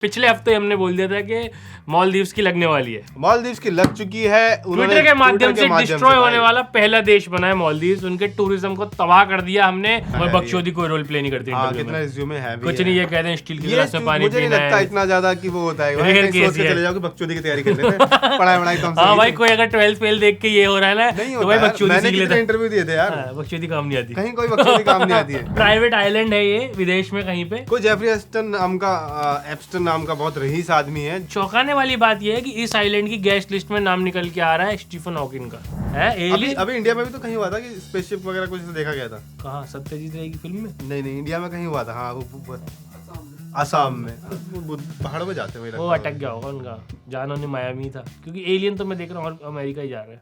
पिछले हफ्ते हमने बोल दिया था कि मालदीव्स की लगने वाली है। मालदीव्स की लग चुकी है। ट्विटर के माध्यम से डिस्ट्रॉय होने वाला पहला देश बना है मालदीव्स। उनके टूरिज्म को तबाह कर दिया हमने। और बकचोदी कोई रोल प्ले नहीं करती इंटरव्यू कितना रिज्यूमे है भी कुछ नहीं, ये कहते हैं स्टील की गिलास में पानी मुझे पीना नहीं लगता है। इतना ज्यादा कि वो होता है सोच के चले जाओ कि बकचोदी की तैयारी कर लेते हैं। पढ़ाई तो हाँ भाई, कोई अगर 12th फेल देख के ये हो रहा है ना तो भाई बकचोदी सीख लेता है। इंटरव्यू दिए थे यार, बकचोदी काम नहीं आती, कहीं कोई बकचोदी काम नहीं आती है। प्राइवेट आइलैंड है ये, विदेश में कहीं पे। कोई जेफरी एप्स्टन नाम का बहुत रईस आदमी है। चौंकाने वाली बात यह है कि इस आइलैंड की गेस्ट लिस्ट में नाम निकल के आ रहा है स्टीफन हॉकिंग का है। अभी इंडिया में भी तो कहीं हुआ था कि स्पेसशिप वगैरह कुछ देखा गया था। कहाँ? सत्यजीत रे की फिल्म में? नहीं, इंडिया में कहीं हुआ था। हाँ, वो असम में पहाड़ों में जाते हुए वो अटक गया होगा उनका, जाना उन्हें मायामी था। क्योंकि एलियन तो मैं देख रहा हूँ अमेरिका ही जा रहा है।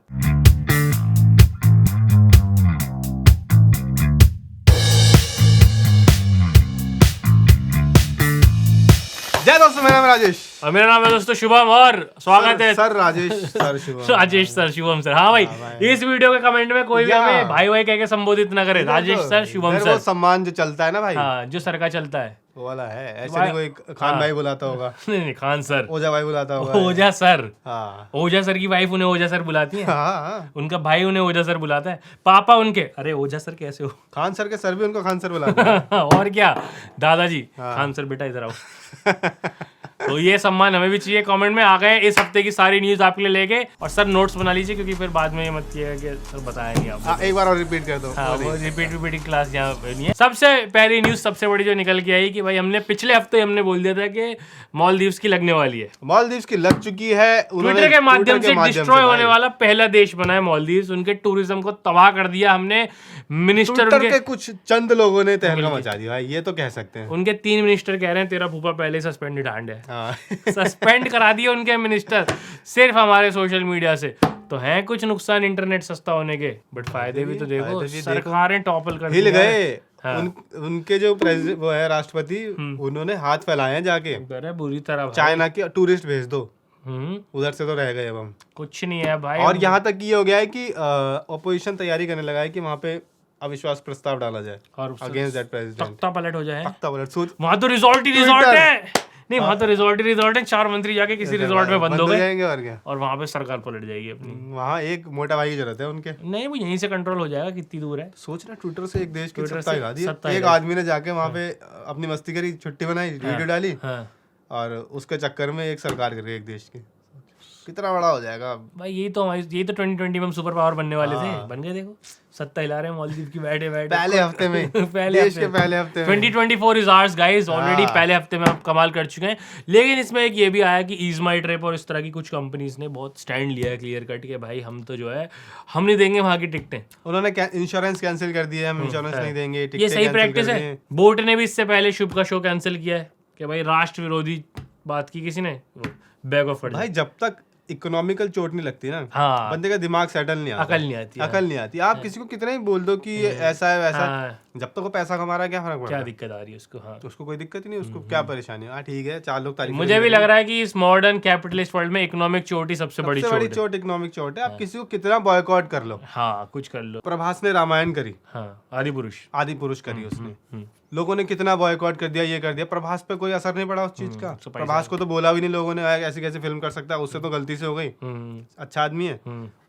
जय दोस्तों, मेरा नाम राजेश और मेरा नाम है दोस्तों शुभम। और स्वागत है sir Rajesh sir Shubham. Rajesh sir Shubham sir. हाँ भाई, इस वीडियो के कमेंट में कोई भी हमें भाई भाई कह के संबोधित ना करे। Rajesh sir, Shubham sir. वो सम्मान जो चलता है ना भाई, हाँ, जो सर का चलता है वो वाला है। ऐसे नहीं कोई खान भाई बुलाता होगा। नहीं, खान सर, ओझा भाई बुलाता होगा। ओझा सर। हाँ, ओझा सर की वाइफ उन्हें ओझा सर बुलाती है। हाँ, उनका भाई उन्हें ओझा सर बुलाता है। पापा उनके, अरे ओझा सर कैसे हो? खान सर के सर भी उनको खान सर बुलाते हैं। और क्या, दादाजी खान सर बेटा इधर आओ। तो ये सम्मान हमें भी चाहिए। कमेंट में आ गए इस हफ्ते की सारी न्यूज आपके लिए लेके। और सर नोट्स बना लीजिए, क्योंकि फिर बाद में ये मत किया कि सर बताया नहीं आपको। एक बार और रिपीट कर दो। हाँ, वो रिपीटिंग क्लास यहाँ पे नहीं है। सबसे पहली न्यूज, सबसे बड़ी जो निकल के आई कि भाई हमने पिछले हफ्ते हमने बोल दिया था कि मालदीव्स की लगने वाली है। मालदीव्स की लग चुकी है। ट्विटर के माध्यम से डिस्ट्रॉय होने वाला पहला देश बना है मालदीव्स। उनके टूरिज्म को तबाह कर दिया हमने। मिनिस्टर के कुछ चंद लोगों ने तहलका मचा दिया भाई, ये तो कह सकते हैं। उनके 3 मिनिस्टर कह रहे हैं तेरा फूफा पहले सस्पेंडेड हैंड है। हाँ। सस्पेंड करा दिए उनके मिनिस्टर सिर्फ हमारे सोशल मीडिया से। तो हैं कुछ नुकसान इंटरनेट सस्ता होने के, बट फायदे भी तो देखो। सरकारें टॉपल कर हिल गए। उनके जो वो है राष्ट्रपति, उन्होंने हाथ फैलाए हैं जाके। बुरी तरह चाइना के टूरिस्ट भेज दो, उधर से तो रह गए अब हम। कुछ नहीं है भाई। और यहाँ तक ये हो गया है कि ऑपोजिशन तैयारी करने लगा है कि वहाँ पे अविश्वास प्रस्ताव डाला जाए और अगेंस्ट दैट प्रेसिडेंट। तख्ता पलट हो जाए। तख्ता पलट। सोच, वहां तो रिजॉर्ट ही रिजॉर्ट है। नहीं, वहां तो रिजॉर्ट है। 4 मंत्री जाके किसी रिजॉर्ट में बंद हो गए और क्या, और वहां पे सरकार पलट जाएगी अपनी। वहाँ एक मोटा भाई की जरूरत है उनके। नहीं, वो यहीं से कंट्रोल हो जाएगा। कितनी दूर है? सोच रहा, ट्विटर से एक देश की सत्ता हिला दी। एक आदमी ने जाके वहाँ पे अपनी मस्ती करी, छुट्टी बनाई, वीडियो डाली, और उसके चक्कर में एक सरकार कर रही है एक देश की। कितना बड़ा हो जाएगा भाई। यही तो 2020 में हम सुपर पावर बनने वाले थे, बन गए। देखो, सत्ता हिला रहे हैं मालदीव की बैठे पहले हफ्ते में। पहले हफ्ते में 2024 इज आवर्स गाइस। ऑलरेडी पहले हफ्ते में हम कमाल कर चुके हैं। लेकिन इसमें एक ये भी आया कि ईज माई ट्रिप और इस तरह की कुछ कंपनीज ने बहुत स्टैंड लिया है क्लियर कट के भाई हम तो जो है हम नहीं देंगे वहां की टिकटें। उन्होंने इंश्योरेंस कैंसिल कर दिया है, हम इंश्योरेंस नहीं देंगे। ये सही प्रैक्टिस है। बोट ने भी इससे पहले शुभ का शो कैंसिल किया है कि भाई राष्ट्र विरोधी बात की किसी ने। बैग ऑफ भाई, जब तक इकोनॉमिकल चोट नहीं लगती ना, हाँ, बंदे का दिमाग सेटल नहीं आता, अकल नहीं आती। आप किसी को कितना ही बोल दो कि ये ऐसा है वैसा, जब तक वो पैसा कमा रहा है क्या फर्क पड़ता है? क्या दिक्कत आ रही है उसको? हाँ, तो उसको कोई दिक्कत ही नहीं, उसको क्या परेशानी है? ठीक है, 4 लोग तारीफ। मुझे भी लग रहा है कि इस मॉडर्न कैपिटलिस्ट वर्ल्ड में इकोनॉमिक चोट ही सबसे बड़ी चोट इकोनॉमिक चोट है। आप किसी को कितना बॉयकॉट कर लो, हाँ, कुछ कर लो। प्रभास ने रामायण करी, हाँ, आदि पुरुष करी उसने। लोगों ने कितना बॉयकॉट कर दिया, ये कर दिया। प्रभास पे कोई असर नहीं पड़ा उस चीज का। प्रभास को तो बोला भी नहीं लोगों ने ऐसी कैसे फिल्म कर सकता है, उससे तो गलती से हो गई। अच्छा आदमी है,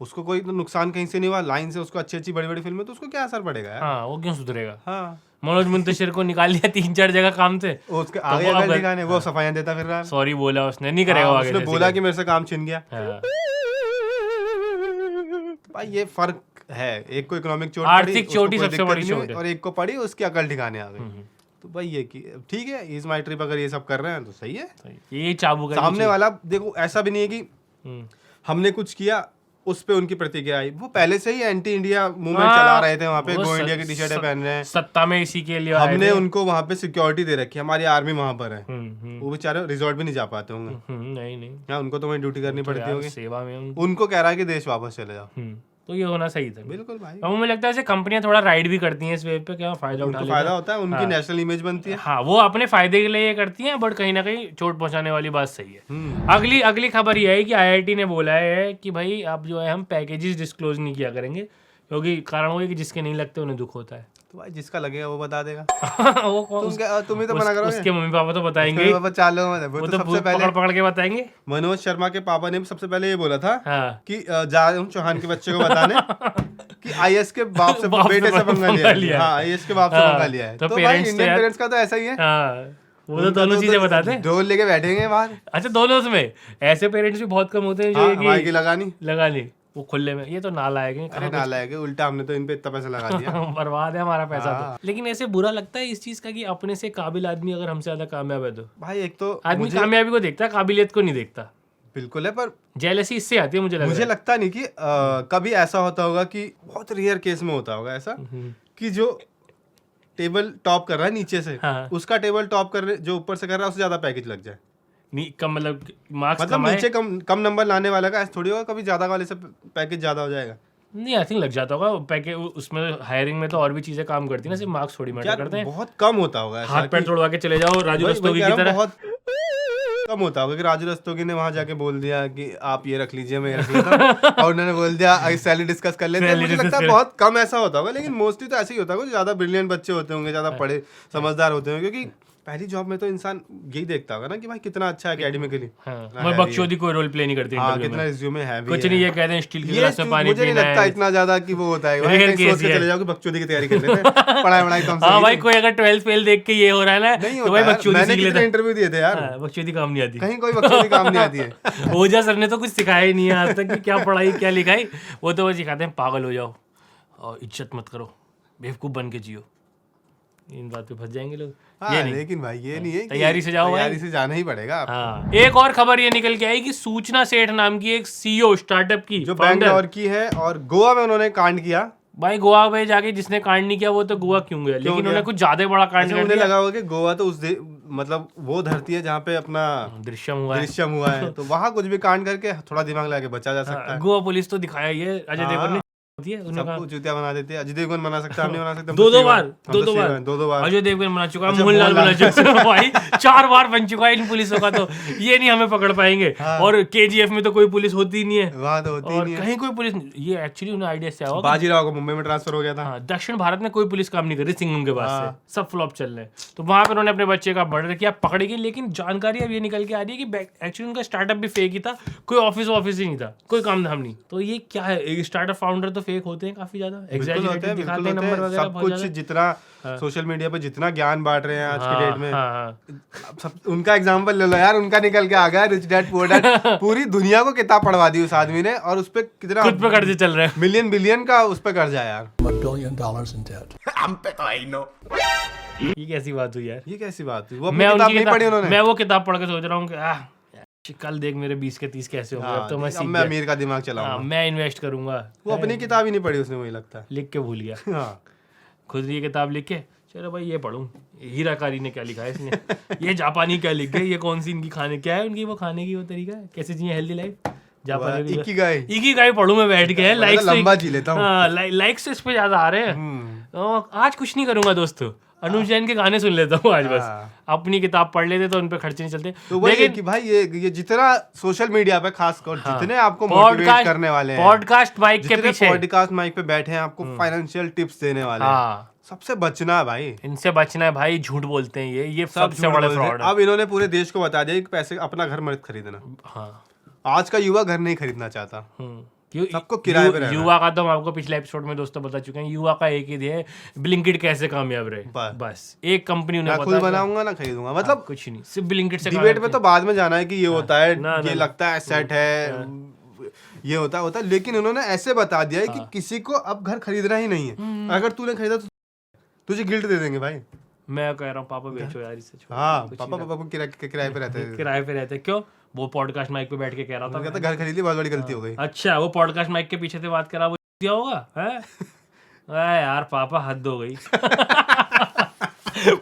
उसको कोई तो नुकसान कहीं से नहीं हुआ। लाइन से उसको अच्छी बड़ी बड़ी फिल्में, तो उसको क्या असर पड़ेगा यार? हाँ, वो क्यों सुधरेगा? हाँ, मनोज मुंतशिर को निकाल लिया 3-4 जगह काम से, उसके आगे अकल दिखाने वो सफाइयां देता फिर रहा है। सॉरी बोला उसने, नहीं करेगा आगे। उसने बोला कि मेरे से काम छिन गया। भाई ये फर्क है, एक को इकोनॉमिक चोट, आर्थिक चोट ही सबसे बड़ी चोट है, और एक को पड़ी उसकी अकल ठिकाने आ गई। तो भाई ये कि ठीक है, इज माई ट्रिप अगर ये सब कर रहे हैं तो सही है। ये चाबुक सामने वाला देखो, ऐसा भी नहीं है कि हमने कुछ किया उस पे उनकी प्रतिक्रिया आई। वो पहले से ही एंटी इंडिया मूवमेंट चला रहे थे वहाँ पे, गो इंडिया की टी-शर्टें पहन रहे हैं। सत्ता में इसी के लिए हमने उनको वहाँ पे सिक्योरिटी दे रखी है, हमारी आर्मी वहाँ पर है। वो बेचारे रिजॉर्ट भी नहीं जा पाते होंगे। नहीं, हाँ, उनको तो वहीं ड्यूटी करनी पड़ती होगी सेवा में। उनको कह रहा है कि देश वापस चले जाओ। तो ये होना सही था। बिल्कुल भाई। और मुझे लगता है ऐसे कंपनियां थोड़ा राइड भी करती हैं इस वेव पे, क्या फायदा उठा लेते हैं। फायदा होता है, उनकी नेशनल इमेज बनती है। हाँ, वो अपने फायदे के लिए ये करती हैं, बट कहीं ना कहीं चोट पहुंचाने वाली बात सही है। अगली खबर ये है कि IIT ने बोला है कि भाई अब जो है हम पैकेजेस डिस्क्लोज नहीं किया करेंगे, क्योंकि कारण वो है कि जिसके नहीं लगते उन्हें दुख होता है। तो भाई जिसका लगेगा वो बता देगा। वो कौन तुम ही तो मना करोगे। उसके मम्मी पापा तो बताएंगे, पापा 4 लोगों में वो तो सबसे पहले पकड़ के बताएंगे। मनोज शर्मा के पापा ने सबसे पहले ये बोला था हाँ। कि जा रहे हूँ चौहान के बच्चे को बताने कि आईएएस के बाप से बेटे से पंगा लिया। हाँ, आईएएस के बाप से पंगा लिया है। तो भाई इंडियन पेरेंट्स का तो ऐसा ही है, वो तो दोनों चीजें बताते हैं, ढोल लेके बैठेंगे बाहर। अच्छा, दोनों में ऐसे पेरेंट्स भी बहुत कम होते हैं जो हमारे की लगानी वो खुले में, ये तो नालायक है। अरे नालायक है, उल्टा हमने तो इन पे इतना पैसा लगा दिया। बर्बाद है हमारा पैसा तो। लेकिन ऐसे बुरा लगता है इस चीज का कि अपने से काबिल आदमी अगर हमसे ज्यादा कामयाब है तो भाई एक तो आदमी कामयाबी को देखता है, काबिलियत को नहीं देखता। बिल्कुल है, पर जेलसी इससे आती है मुझे लगता नहीं कि कभी ऐसा होता होगा कि बहुत रेयर केस में होता होगा ऐसा कि जो टेबल टॉप कर रहा है नीचे से, उसका टेबल टॉप कर जो ऊपर से कर रहा है उससे ज्यादा पैकेज लग जाए। कम मतलब मार्क्स मतलब नीचे कम नंबर लाने वाला का ऐसा थोड़ी होगा कभी ज्यादा वाले से पैकेज ज्यादा हो जाएगा। नहीं, आई थिंक लग जाता होगा पैकेज। उसमें हायरिंग में तो और भी चीजें काम करती है ना, सिर्फ मार्क्स थोड़ी मैटर करते हैं। बहुत कम होता होगा, हाथ पैर तोड़वा के चले जाओ राजू रस्तोगी की तरह। बहुत कम होता होगा कि राजू रस्तोगी ने वहां जाके बोल दिया कि आप ये रख लीजिए, मैं ये रख लेता और उन्होंने बोल दिया सैलरी डिस्कस कर लेते हैं। मुझे लगता है बहुत कम ऐसा होता होगा, लेकिन मोस्टली तो ऐसे ही होता होगा। ज्यादा ब्रिलियंट बच्चे होते होंगे, ज्यादा पढ़े समझदार होते होंगे, क्योंकि पहली जॉब में तो इंसान यही देखता होगा ना कि भाई कितना अच्छा है एकेडमिकली। मैं बकचोदी कोई रोल प्ले नहीं करती इंटरव्यू में। कितना रिज्यूमे है, कुछ नहीं, ये कहते हैं स्टील के गिलास में पानी पीना है। मुझे नहीं लगता इतना ज्यादा कि वो होता है। भाई सोच के चले जाओ कि बकचोदी की तैयारी कर लेते हैं, पढ़ाई तो हां भाई, कोई अगर 12th फेल देख के ये हो रहा है ना तो भाई बकचोदी सीख लेता है। इंटरव्यू दिए थे यार, बकचोदी काम नहीं आती, कहीं कोई बकचोदी काम नहीं आती है। ओझा सर ने तो कुछ सिखाया ही नहीं है आज तक कि क्या पढ़ाई क्या लिखाई। वो तो वो सिखाते हैं पागल हो जाओ और इज्जत मत करो, बेवकूफ बन के जियो। इन बात पे फंस जाएंगे लोग। ये नहीं, लेकिन भाई ये नहीं है, तैयारी से जाओ, तैयारी से जाना ही पड़ेगा। हाँ। एक और खबर ये निकल के आई कि सूचना सेठ नाम की एक सीईओ स्टार्टअप की, जो बैंगलोर की है और गोवा में उन्होंने कांड किया। भाई गोवा में जाके जिसने कांड नहीं किया वो तो गोवा क्यों गया, लेकिन उन्होंने कुछ ज्यादा बड़ा कांड कर दिया। लगा होगा कि गोवा तो मतलब वो धरती है जहाँ पे अपना दृश्यम हुआ है तो वहाँ कुछ भी कांड करके थोड़ा दिमाग लगा के बचा जा सकता है। गोवा पुलिस तो दिखाया ये अजय देवगन ने सबको चूतिया बना देते हैं। अजय देवगन बना सकता है, हम नहीं बना सकते। दो बार अजय देवगन बना चुका है, मोहनलाल बना चुका है भाई, 4 बार बन चुका है इन पुलिसों का। तो ये नहीं हमें पकड़ पाएंगे। और केजीएफ में तो कोई पुलिस होती ही नहीं है, वहां तो होती ही नहीं है, कहीं कोई पुलिस। ये एक्चुअली उन्हें आइडिया से आया, बाजीराव को मुंबई में ट्रांसफर हो गया था। दक्षिण भारत में कोई पुलिस काम नहीं कर रही सिंघम के बाद से, सब फ्लॉप चल रहे हैं। तो वहां पर उन्होंने अपने बच्चे का मर्डर किया, पकड़े गए। लेकिन जानकारी अब ये निकल के आ रही है कि एक्चुअली उनका स्टार्टअप भी फेक ही था, कोई ऑफिस ही नहीं था, कोई काम धाम नहीं। तो ये क्या है, एक स्टार्टअप फाउंडर तो फेक होते हैं काफी, सब कुछ जितना सोशल मीडिया पे जितना ज्ञान बांट रहे हैं आज की डेट में, सब उनका एग्जांपल ले लो यार, उनका निकल के आ गया रिच डैड पुअर डैड। पूरी दुनिया को किताब पढ़वा दी उस आदमी ने, और उस पे कितना खुद पे कर्जे चल रहे हैं, मिलियन बिलियन का उस पे कर्जा यार। हम पे तो आई नो। ये कैसी बात हुई यार, ये कैसी बात हुई? वो किताब नहीं पढ़ी उन्होंने। मैं वो किताब पढ़ के सोच रहा हूँ कि कल देख मेरे 20 के 30 कैसे होंगे। अब तो मैं अमीर का दिमाग चलाऊंगा, मैं इन्वेस्ट करूंगा। वो अपनी किताब ही नहीं पढ़ी उसने, मुझे लगता है लिख के भूल गया। खुद ये किताब लिख के चलो भाई ये पढ़ूं, हीराकारी ने क्या लिखा है इसने, ये जापानी क्या लिख गए, ये कौन सी इनकी खाने क्या है, उनकी वो खाने की वो तरीका है, कैसे जिए हेल्दी लाइफ, जापानी इकिगाई पढ़ूं मैं बैठ के। लाइक्स लंबा जी लेता हूं, लाइक्स इस पे ज्यादा आ रहे हैं। आज कुछ नहीं करूंगा दोस्तों, अनुज जैन के गाने सुन लेता हूँ आज, बस अपनी किताब पढ़ लेते तो उन पे खर्चे नहीं चलते। तो वही कि भाई ये जितना सोशल मीडिया पे खासकर जितने आपको मोटिवेट करने वाले हैं, पॉडकास्ट माइक के पीछे, पॉडकास्ट माइक पे बैठे हैं, आपको फाइनेंशियल टिप्स देने वाले हैं, सबसे बचना है भाई, इनसे बचना है भाई। झूठ बोलते हैं ये सबसे बड़ा फ्रॉड है। अब इन्होंने पूरे देश को बता दिया कि पैसे अपना घर मत खरीदना। हाँ, आज का युवा घर नहीं खरीदना चाहता, सबको किराए पे रहना। युवा का तो हम आपको पिछले एपिसोड में दोस्तों बता चुके हैं, युवा का एक ही ध्येय है, ब्लिंकिट कैसे कामयाब रहे। बस एक कंपनी उन्हें खुद बनाऊंगा ना खरीदूंगा, मतलब कुछ नहीं, सिर्फ ब्लिंकिट से। डिबेट में तो बाद में जाना है कि ये होता है, ये लगता है सेट है, ये होता, लेकिन उन्होंने ऐसे बता दिया है कि किसी को अब घर खरीदना ही नहीं है। अगर तूने खरीदा तो तुझे गिल्ट दे देंगे भाई। मैं कह रहा हूँ पापा बेचो यार इसे। हाँ, पापा किराए पे रहते हैं, किराए पे रहते हैं। क्यों? वो पॉडकास्ट माइक पे बैठ के कह रहा था, कहता घर खरीद ली, बहुत बड़ी गलती हो गई। अच्छा, वो पॉडकास्ट माइक के पीछे से बात करा, वो दिया होगा है यार, पापा हद हो गई।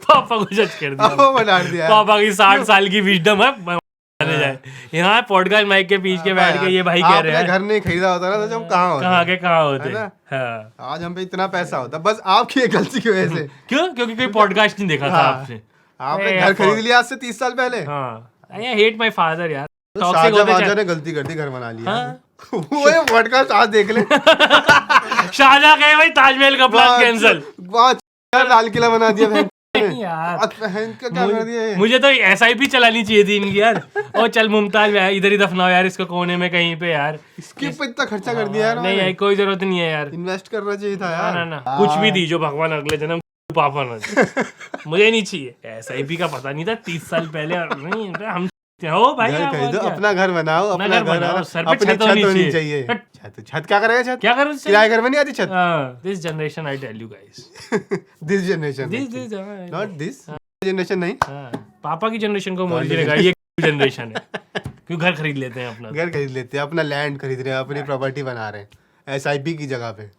पापा को जज कर दिया, पापा की 60 साल की विजडम है, यहाँ पॉडकास्ट माइक के पीछे बैठ के ये भाई कह रहे हैं घर नहीं खरीदा होता ना तो हम कहाँ होते। आज हम पे इतना पैसा होता, बस आपकी एक गलती की वजह से। क्यों? क्योंकि कोई पॉडकास्ट नहीं देखा था आपने घर खरीद लिया आज से 30 साल पहले। आई हेट माय फादर यार, शाहजहां ने गलती कर दी, घर बना लिया। वो ये पॉडकास्ट आज देख ले। शाहजहां कहे भाई ताजमहल का प्लान कैंसिल। यार लाल किला बना दिया बहन नहीं यार, क्या कर दिया ये? मुझे तो SIP चलानी चाहिए थी इनकी यार। ओ चल मुमताज इधर ही दफनाओ यार इसको कोने में कहीं पे यार। इसके ऊपर इतना खर्चा कर दिया यार, नहीं यार कोई जरूरत नहीं है यार, इन्वेस्ट करना चाहिए था यार। ना कुछ भी दीजो भगवान अगले जन्म पापा ना मुझे नहीं चाहिए। SIP का पता नहीं था 30 साल पहले। नहीं हम हो भाई घर आप खरीदो, और क्या? अपना घर बनाओ, अपना घर बनाओ, सर पे अपनी छत छत होनी होनी चाहिए। चाहिए। छत क्या करेगा? छत क्या करो किराए घर में नहीं आती छत। This generation I tell you guys, this generation this not this generation नहीं, पापा की जनरेशन को मोल देगा, ये जनरेशन है क्यों घर खरीद लेते हैं अपना। घर खरीद लेते हैं, अपना लैंड खरीद रहे हैं, अपनी प्रॉपर्टी बना रहे हैं SIP की जगह पे।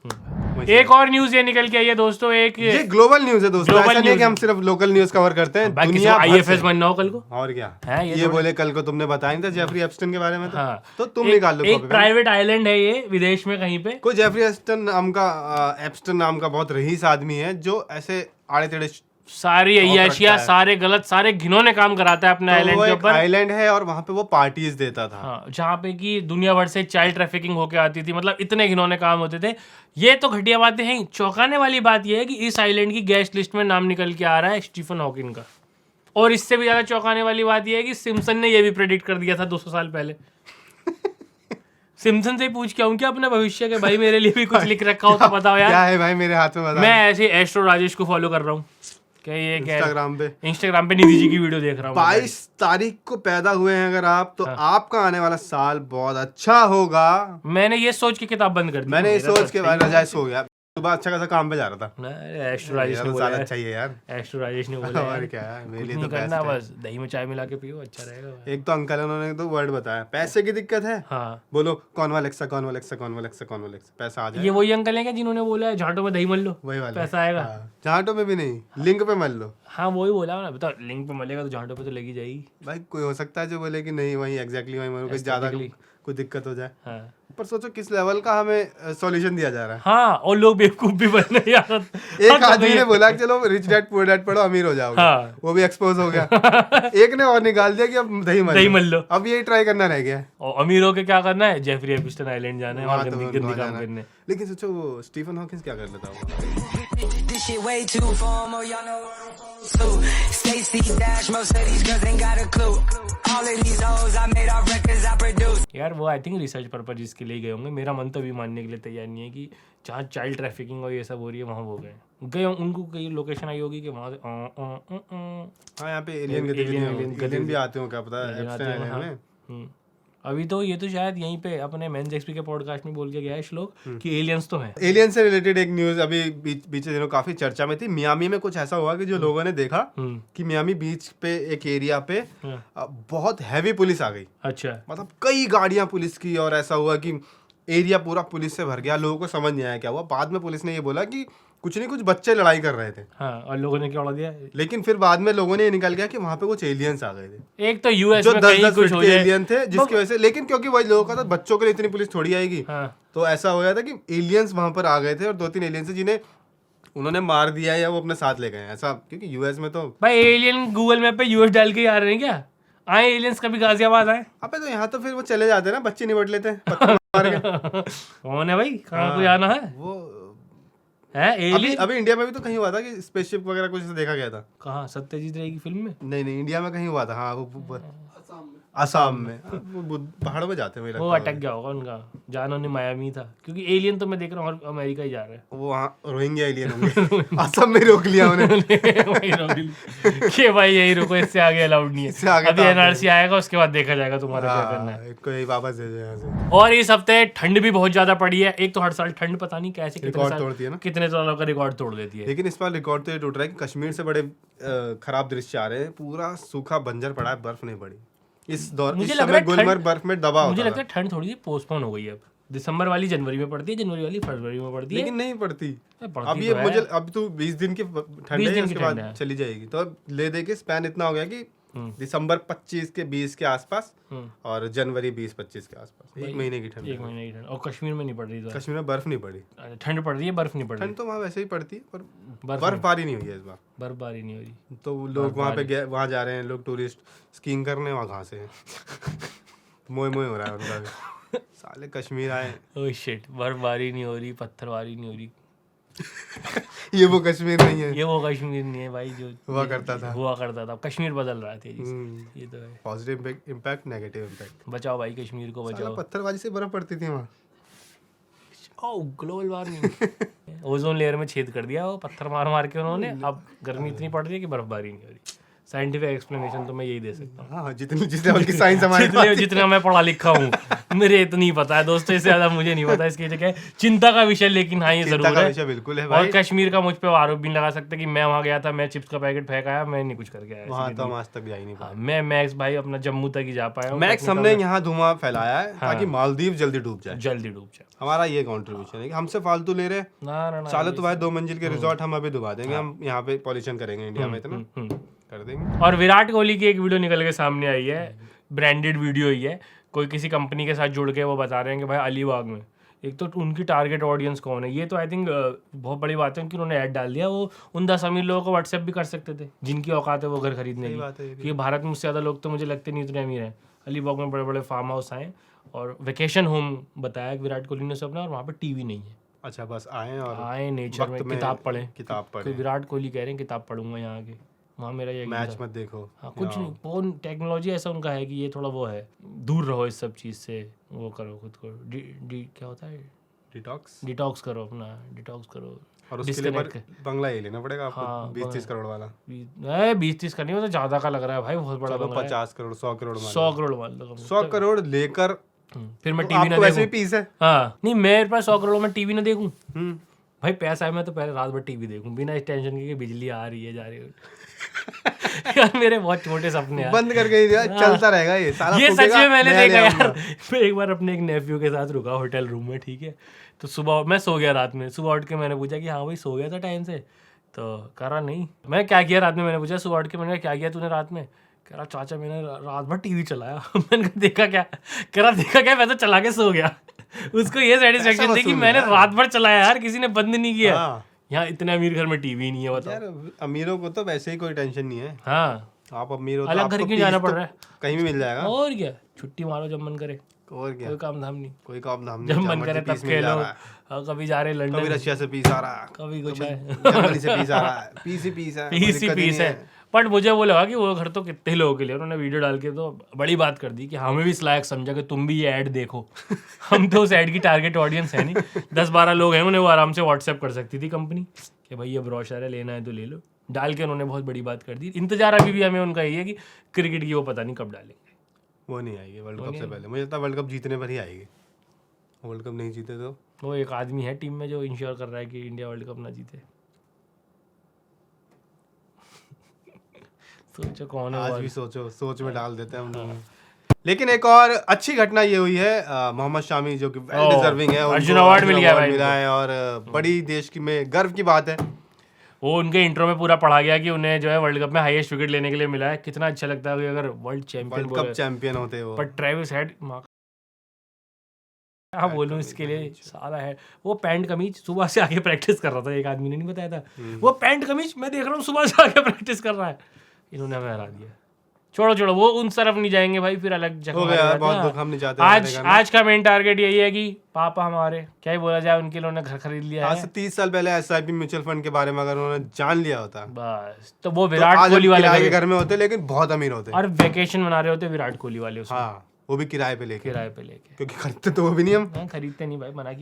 एक और न्यूज ये निकल के आई है दोस्तों, एक ये ग्लोबल न्यूज है दोस्तों, ग्लोबल ऐसा नहीं है न्यूज़ कि हम सिर्फ लोकल न्यूज कवर करते हैं, दुनिया भर IFS से। बनना हो कल को। और क्या है ये बोले कल को तुमने बताया नहीं था जेफरी एप्स्टन के बारे में, हाँ। तो तुम निकाल लो एक कॉपी पेन। प्राइवेट आइलैंड है ये विदेश में कहीं पे। कोई जेफरी एप्स्टन नाम का बहुत रईस आदमी है जो ऐसे आड़े टेढ़े सारी अय्याशियां, सारे गलत, सारे घिनौने काम कराता है अपने आइलैंड के ऊपर। आइलैंड है और वहां पे वो पार्टीज देता था। हाँ, जहाँ पे कि दुनिया भर से चाइल्ड ट्रैफिकिंग होके आती थी, मतलब इतने घिनौने काम होते थे। ये तो घटिया बातें हैं। चौंकाने वाली बात यह है कि इस आइलैंड की गेस्ट लिस्ट में नाम निकल के आ रहा है स्टीफन हॉकिंग का। और इससे भी ज्यादा चौंकाने वाली बात यह है कि सिम्पसन ने यह भी प्रेडिक्ट कर दिया था 200 साल पहले। सिम्पसन से पूछ के आऊँ क्या अपने भविष्य के, भाई मेरे लिए भी कुछ लिख रखा हो तो बताओ यार। क्या है भाई मेरे हाथ में बता। मैं ऐसे एस्ट्रो राजेश को फॉलो कर रहा हूँ। क्या ये इंस्टाग्राम पे निधि जी की वीडियो देख रहा हूँ। 22 तारीख को पैदा हुए हैं अगर आप, तो आपका आने वाला साल बहुत अच्छा होगा। मैंने ये सोच के किताब बंद कर दी। मैंने ये सोच के बाद रजाई सो गया, सुबह अच्छा खासा काम पे जा रहा था। एस्ट्रो राजेश ने बोला अच्छा ही है यार। एस्ट्रो राजेश ने बोला और क्या है, मेरे लिए तो करना, बेस्ट है। बस दही में चाय मिला के पियो, अच्छा रहेगा। एक तो अंकल उन्होंने तो वर्ड बताया, पैसे की दिक्कत है, हाँ, बोलो कॉन्वालेक्सा कॉन्वालेक्सा कॉन्वालेक्सा कॉन्वालेक्सा, पैसा आ जाए। ये वही अंकल है क्या जिन्होंने बोला है झांटो में दही मल लो वही वाला पैसा आएगा? झांटो में भी नहीं, लिंक पे मल लो। हाँ वही बोला ना, बताओ लिंक पे मलेगा तो झांटो पे तो लगी जाएगी भाई। कोई हो सकता है जो बोले कि नहीं वही एग्जैक्टली वही मरो, ज्यादा कोई दिक्कत हो जाए। हाँ। पर सोचो किस लेवल का हमें सॉल्यूशन दिया जा रहा है। हाँ, और लोग बेवकूफ भी बन रहे हैं यार। एक आदमी ने बोला कि चलो रिच डैड पुअर डैड पढ़ो अमीर हो जाओगे। हाँ। वो भी एक्सपोज हो गया। एक ने और निकाल दिया कि अब दही मल लो। अब यही ट्राई करना रह गया है। और अमीर होके क्या करना है? जेफरी एप्स्टन आइलैंड जाना है वहाँ और तो गंदी वहाँ काम जाना है। करने। लेकिन सोचो वो स्टीफन हॉकिंस क्या कर लेता होगा। This shit way too formal, y'all know what I'm supposed to. Stacey Dash, most of these girls ain't got a clue. All of these hoes I made off records I produced. यार वो I think research purpose इसके लिए गए होंगे। मेरा मन तो भी मानने के लिए तैयार नहीं है कि जहाँ चाइल्ड ट्रैफिकिंग और ये सब हो रही है वहाँ वो गए उनको कहीं लोकेशन आई होगी कि वहाँ से हाँ यहाँ पे एलियन गतिविधियां भी आते हो क्या पता है एप्स्टाइन आइलैंड में। अभी तो ये तो शायद यहीं पे अपने मेंस एक्सपी के पॉडकास्ट में बोल के गया है श्लोक कि एलियंस तो हैं। एलियन से रिलेटेड एक न्यूज अभी बीच दिनों काफी चर्चा में थी। मियामी में कुछ ऐसा हुआ कि जो लोगों ने देखा कि मियामी बीच पे एक एरिया पे बहुत हैवी पुलिस आ गई। अच्छा, मतलब कई गाड़ियां पुलिस की, और ऐसा हुआ कि एरिया पूरा पुलिस से भर गया। लोगों को समझ नहीं आया क्या हुआ। बाद में पुलिस ने ये बोला कि कुछ नहीं, कुछ बच्चे लड़ाई कर रहे थे। हाँ, और लोगों ने क्या उड़ा दिया। लेकिन फिर बाद में लोगों ने ये निकल गया कि वहां पे कुछ एलियंस आ गए थे। एक तो यूएस जो में 10-10 कुछ फीट हो के जाए एलियन थे, जिसकी वजह से, लेकिन क्योंकि वही लोगों का था, बच्चों के लिए इतनी पुलिस थोड़ी आएगी। हाँ। तो ऐसा हो गया था कि एलियंस वहां पर आ गए थे, और 2-3 एलियंस जिन्हें उन्होंने मार दिया या वो अपने साथ ले गए। ऐसा क्योंकि यूएस में तो भाई एलियन गूगल मैप पे यूएस डाल के ही आ रहे हैं क्या? आए एलियंस कभी गाजियाबाद आए? अबे तो यहाँ तो फिर वो चले जाते हैं ना, बच्चे निपट लेते हैं पत्थर मार के। कौन है भाई, कहाँ कोई आना है? वो है एलियन? अभी इंडिया में भी तो कहीं हुआ था कि स्पेसशिप वगैरह कुछ ऐसा देखा गया था। कहाँ? सत्यजीत रे की फिल्म में? नहीं इंडिया में कहीं हुआ था। हाँ वो असम में वो पहाड़ों में जाते हैं। वो अटक गया होगा उनका, जाना उन्हें मायामी था। क्योंकि एलियन तो मैं देख रहा हूँ अमेरिका ही जा रहे हैं। वो वहाँ रोहिंग्या एलियन होंगे। असम में रोक लिया उन्हें कि भाई यही रुको, इससे आगे अलाउड नहीं है। अभी एनआरसी आएगा उसके बाद देखा जाएगा तुम्हारा क्या करना है। इसको यही वापस दे दो यहाँ से। और इस हफ्ते ठंड भी बहुत ज्यादा पड़ी है। एक तो हर साल ठंड पता नहीं कैसे रिकॉर्ड तोड़ती है ना, कितने सालों का रिकॉर्ड तोड़ देती है। लेकिन इस बार रिकॉर्ड तो ये टूट रहा है कि कश्मीर से बड़े खराब दृश्य आ रहे हैं। पूरा सूखा बंजर पड़ा है, बर्फ नहीं पड़ी इस दौर। मुझे इस लग समय रहा है गुलमर्ग बर्फ में दबा होता मुझे था। लगता है ठंड थोड़ी सी पोस्टपोन हो गई है। अब दिसंबर वाली जनवरी में पड़ती है, जनवरी वाली फरवरी में पड़ती है, लेकिन नहीं पड़ती। पड़ती अब तो ये है। मुझे अब तो 20 दिन की ठंड 20 है, दिन उसके की बाद ठंड है। चली जाएगी। तो अब ले दे के स्पैन इतना हो गया कि दिसंबर 25 के 20 के आसपास और जनवरी 20-25 के आसपास, एक महीने की ठंड। एक महीने की ठंड। और कश्मीर में नहीं पड़ रही। कश्मीर में बर्फ नहीं पड़ी। ठंड पड़ रही है, बर्फ नहीं पड़ रही। ठंड तो वहाँ वैसे ही पड़ती है, पर बर्फबारी नहीं हुई है इस बार। बर्फबारी नहीं हो रही। तो लोग वहाँ पे वहाँ जा रहे हैं, लोग टूरिस्ट स्कीइंग करने वहाँ घासे हैं। मोए हो रहा है उनका भी। साले कश्मीर आए। ओह शिट, बर्फबारी नहीं हो रही, पत्थरबारी नहीं हो रही। ये वो कश्मीर नहीं है, ये वो कश्मीर नहीं है भाई जो हुआ करता था। कश्मीर बदल रहा है तेजी से। ये तो है। Positive impact, negative impact. बचाओ भाई कश्मीर को बचाओ। पत्थरबाजी से बर्फ पड़ती थी वहाँ। ओह ग्लोबल वार्मिंग। ओजोन लेयर में छेद कर दिया वो पत्थर मार मार के उन्होंने। अब गर्मी इतनी पड़ रही है कि बर्फबारी नहीं हो रही। साइंटिफिक एक्सप्लेनेशन तो मैं यही दे सकता हूँ। हाँ, जितने उनकी साइंस हमारे जितना मैं पढ़ा लिखा हूँ मेरे इतनी पता है दोस्तों, इससे ज्यादा मुझे नहीं पता। इसकी जगह चिंता का विषय, लेकिन हाँ ये जरूर है बिल्कुल है और भाई। कश्मीर का मुझ पे आरोप भी नहीं लगा सकते कि मैं वहाँ गया था, मैं चिप्स का पैकेट फेंक आया, मैं नहीं कुछ करके आया। वहाँ तो हम आज तक जा ही नहीं हाँ, पाए। मैं मैक्स भाई अपना जम्मू तक ही जा पाया हूँ। मैक्स हमने यहाँ धुआं फैलाया है ताकि मालदीव जल्दी डूब जाए। जल्दी डूब जाए, हमारा ये कंट्रीब्यूशन है कि हमसे फालतू ले रहे। ना साले तो भाई 2 मंजिल के रिजॉर्ट हम अभी डुबा देंगे, हम यहाँ पे पॉल्यूशन करेंगे इंडिया में इतना कर देंगे। और विराट कोहली की एक वीडियो निकल के सामने आई है, ब्रांडेड वीडियो ही है, कोई किसी कंपनी के साथ जुड़ के वो बता रहे हैं कि भाई अलीबाग में एक तो उनकी टारगेट ऑडियंस कौन है। ये तो आई थिंक बहुत बड़ी बात है कि उन्होंने ऐड डाल दिया। वो उन 10 अमीर लोगों को व्हाट्सएप भी कर सकते थे जिनकी औकात है वो घर खरीदने की, क्योंकि भारत में उससे ज़्यादा लोग तो मुझे लगते नहीं इतने अमीर हैं। अलीबाग में बड़े बड़े फार्म हाउस आए और वेकेशन होम बताया विराट कोहली ने सबने, और वहाँ पर टीवी नहीं है। अच्छा, बस आए नेचर में किताब पढ़े। विराट कोहली कह रहे हैं किताब पढ़ूंगा यहाँ के, वहाँ मेरा ये मैच मत देखो। हाँ, कुछ नहीं, वो टेक्नोलॉजी ऐसा उनका है कि ये थोड़ा वो है, दूर रहो इस सब चीज़ से, वो करो खुद को क्या होता है, डिटॉक्स करो, अपना डिटॉक्स करो। और उसके लिए बंगला ये लेना पड़ेगा आपको। 20-30 करोड़ वाला 20-30 का नहीं, वो तो ज़्यादा का लग रहा है भाई, बहुत बड़ा बंगला है। 50 करोड़ 100 करोड़ 100 करोड़ मान लो, 100 करोड़ लेकर फिर मैं टीवी ना वैसे भी पीस है। हाँ नहीं, मेरे पास 100 करोड़ में टीवी ना देखूं भाई, पैसा है, मैं तो पहले रात भर टीवी देखूं बिना इस टेंशन के कि बिजली आ रही है जा रही है। यार मेरे बहुत छोटे सपने हैं, बंद करके ही चलता रहेगा ये सारा। ये सच में मैंने देखा यार। मैं एक बार अपने एक नेफ्यू के साथ रुका होटल रूम में, ठीक है, तो सुबह मैं सो गया, रात में सुबह उठ के मैंने पूछा कि हाँ भाई सो गया था टाइम से, तो कह रहा नहीं। मैं क्या किया रात में, मैंने पूछा सुबह उठ के, मैंने क्या किया तूने रात में, कह रहा चाचा मैंने रात भर टीवी चलाया। मैंने देखा क्या, कह रहा देखा क्या, मैं तो चला के सो गया। उसको ये सेटिस्फेक्शन थी कि मैंने रात भर चलाया यार, किसी ने बंद नहीं किया। यहाँ इतने अमीर घर में टीवी नहीं है, बताओ यार। अमीरों को तो वैसे ही कोई टेंशन नहीं है। हाँ, आप अमीर हो तो अलग घर क्यों जाना पड़ रहा है, कहीं भी मिल जाएगा। और क्या, छुट्टी मारो जब मन करे, और क्या, कोई काम धाम नहीं, कोई काम धाम जब मन करे तब खेलो। कभी जा रहे लंदन, कभी रशिया से पीस आ रहा है, कभी कुछ है, जर्मनी से पीस आ रहा है, पीस है। बट मुझे वो लगा कि वो घर तो कितने लोगों के लिए, उन्होंने वीडियो डाल के तो बड़ी बात कर दी कि हमें भी इस लायक समझा कि तुम भी ये ऐड देखो। हम तो उस ऐड की टारगेट ऑडियंस है नहीं, 10-12 लोग हैं, उन्हें वो आराम से व्हाट्सएप कर सकती थी कंपनी कि भाई ये ब्रोशर है, लेना है तो ले लो, डाल के उन्होंने बहुत बड़ी बात कर दी। इंतजार अभी भी हमें उनका यही है कि क्रिकेट की वो पता नहीं कब डालेंगे, वो नहीं आएगी वर्ल्ड कप से पहले। मुझे लगता है वर्ल्ड कप जीतने पर ही आएगी, वर्ल्ड कप नहीं जीते तो। वो एक आदमी है टीम में जो इंश्योर कर रहा है कि इंडिया वर्ल्ड कप ना जीते। सोचो कौन है, आज भी सोचो, सोच में डाल देते हैं हम लोग। लेकिन एक और अच्छी घटना ये हुई है, मोहम्मद शामी जो कि वेल डिजर्विंग है, अर्जुन अवार्ड मिल गया है और बड़ी देश की में गर्व की बात है। वो उनके इंट्रो में पूरा पढ़ा गया कि उन्हें जो है वर्ल्ड कप में हाईएस्ट विकेट लेने के लिए मिला है। कितना अच्छा लगता है अगर वर्ल्ड चैंपियन होते वो। पर ट्रेविस हेड, हाँ बोलूं इसके लिए सारा है, वो पैंट कमीज सुबह से आके प्रैक्टिस कर रहा था, एक आदमी ने नहीं बताया था, वो पैंट कमीज मैं देख रहा हूँ सुबह से आके प्रैक्टिस कर रहा है। इन्होंने हमें हरा दिया। छोड़ो वो उन तरफ नहीं जाएंगे भाई, फिर अलग जगह। बहुत दुख, हम नहीं चाहते। आज का मेन टारगेट यही है कि पापा हमारे, क्या ही बोला जाए, उनके लिए घर खरीद लिया है। आज से 30 साल पहले SIP म्यूचुअल फंड के बारे में अगर उन्होंने जान लिया होता बस, तो वो विराट कोहली वाले घर में होते, लेकिन बहुत अमीर होते और वेकेशन मना रहे होते विराट कोहली वाले। हाँ, वो भी किराए पे लेके, क्योंकि खरीदते तो वो भी नहीं, हम खरीदते नहीं भाई, मना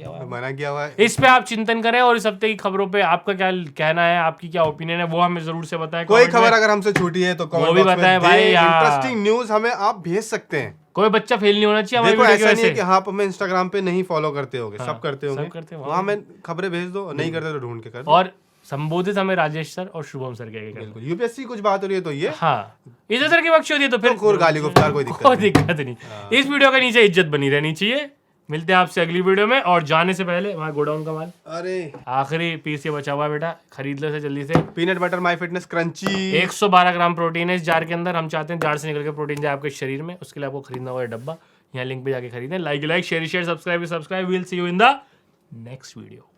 किया हुआ है। इस पे आप चिंतन करें और इस हफ्ते की खबरों पे आपका क्या कहना है, आपकी क्या ओपिनियन है, वो हमें जरूर से बताएं। कोई खबर अगर हमसे छूटी है तो वो भी बताएं भाई। इंटरेस्टिंग न्यूज हमें आप भेज सकते हैं, कोई बच्चा फेल नहीं होना चाहिए। देखो ऐसा नहीं है कि आप हमें इंस्टाग्राम पे नहीं फॉलो करते होगे, सब करते होंगे, वहाँ हमें खबरें भेज दो, नहीं करते तो ढूंढ के कर दो। और संबोधित हमें राजेश सर और शुभम सर के यूपीएससी कुछ बात हो रही है तो ये, हाँ इज्जत सर की बख्शी होती है तो फिर गाली गुफ्तार कोई दिक्कत नहीं। इस वीडियो के नीचे इज्जत बनी रहनी चाहिए। मिलते हैं आपसे अगली वीडियो में, और जाने से पहले वहाँ गोडाउन का माल, अरे आखिरी पीस ये बचा हुआ बेटा, खरीद लो से जल्दी से। Peanut butter my fitness crunchy, 112 gram protein है इस जार के अंदर। हम चाहते हैं जार से निकल के प्रोटीन जाए आपके शरीर में, उसके लिए आपको खरीदना होगा डब्बा, यहाँ लिंक पे जाके खरीदें। Like share subscribe, we'll see you in the next video.